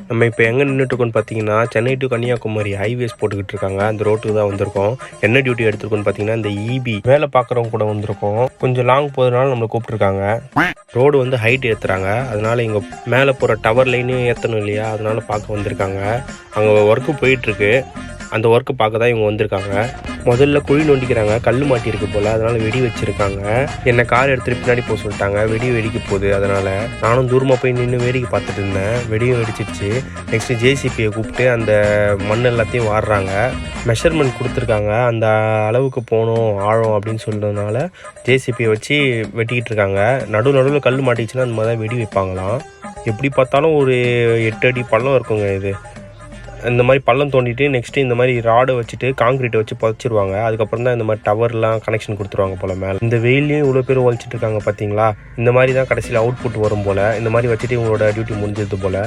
நம்ம இப்போ எங்கே நின்றுட்டுருக்கோன்னு பார்த்தீங்கன்னா, சென்னை டு கன்னியாகுமரி ஹைவேஸ் போட்டுக்கிட்டு இருக்காங்க. அந்த ரோட்டுக்கு தான் வந்திருக்கோம். என்ன டியூட்டி எடுத்துருக்கோன்னு பார்த்தீங்கன்னா, இந்த இபி வேலை பார்க்குறவங்க கூட வந்திருக்கோம். கொஞ்சம் லாங் போகிறதுனால நம்மளை கூப்பிட்ருக்காங்க. ரோடு வந்து ஹைட் ஏற்றுறாங்க. அதனால இங்கே மேலே போகிற டவர் லைனையும் ஏற்றணும் இல்லையா, அதனால பார்க்க வந்திருக்காங்க. அங்கே ஒர்க்கு போயிட்டுருக்கு. அந்த ஒர்க்கு பார்க்க தான் இவங்க வந்திருக்காங்க. முதல்ல குழி நோண்டிக்கிறாங்க. கல் மாட்டியிருக்கு போல், அதனால் வெடி வச்சுருக்காங்க. என்னை கார் எடுத்துகிட்டு பின்னாடி போக சொல்லிட்டாங்க. வெடி வெடிக்க போகுது. அதனால் நானும் தூரமாக போய் நின்று வேடிக்கை பார்த்துட்டு இருந்தேன். வெடியும் வெடிச்சிருச்சு. நெக்ஸ்ட்டு ஜேசிபியை கூப்பிட்டு அந்த மண் எல்லாத்தையும் வாடுறாங்க. மெஷர்மெண்ட் கொடுத்துருக்காங்க. அந்த அளவுக்கு போகணும் ஆழம் அப்படின்னு சொல்கிறதுனால ஜேசிபியை வச்சு வெட்டிக்கிட்டு இருக்காங்க. நடுவில் கல் மாட்டிச்சுன்னா அந்த மாதிரி தான் வெடி வைப்பாங்களாம். எப்படி பார்த்தாலும் ஒரு 8 அடி பள்ளம் இருக்குங்க இது. இந்த மாதிரி பள்ளம் தோண்டிட்டு நெக்ஸ்ட்டு இந்த மாதிரி ராடை வச்சுட்டு காங்கிரீட்டை வச்சு புதைச்சிருவாங்க. அதுக்கப்புறம் தான் இந்த மாதிரி டவர்லாம் கனெக்ஷன் கொடுத்துருவாங்க போல் மேலே. இந்த வெயிலையும் இவ்வளோ பேர் உழைச்சிட்டு இருக்காங்க பார்த்தீங்களா. இந்த மாதிரி தான் கடைசியில் அவுட்புட் வரும் போல். இந்த மாதிரி வச்சுட்டு இவங்களோட டியூட்டி முடிஞ்சது போல்.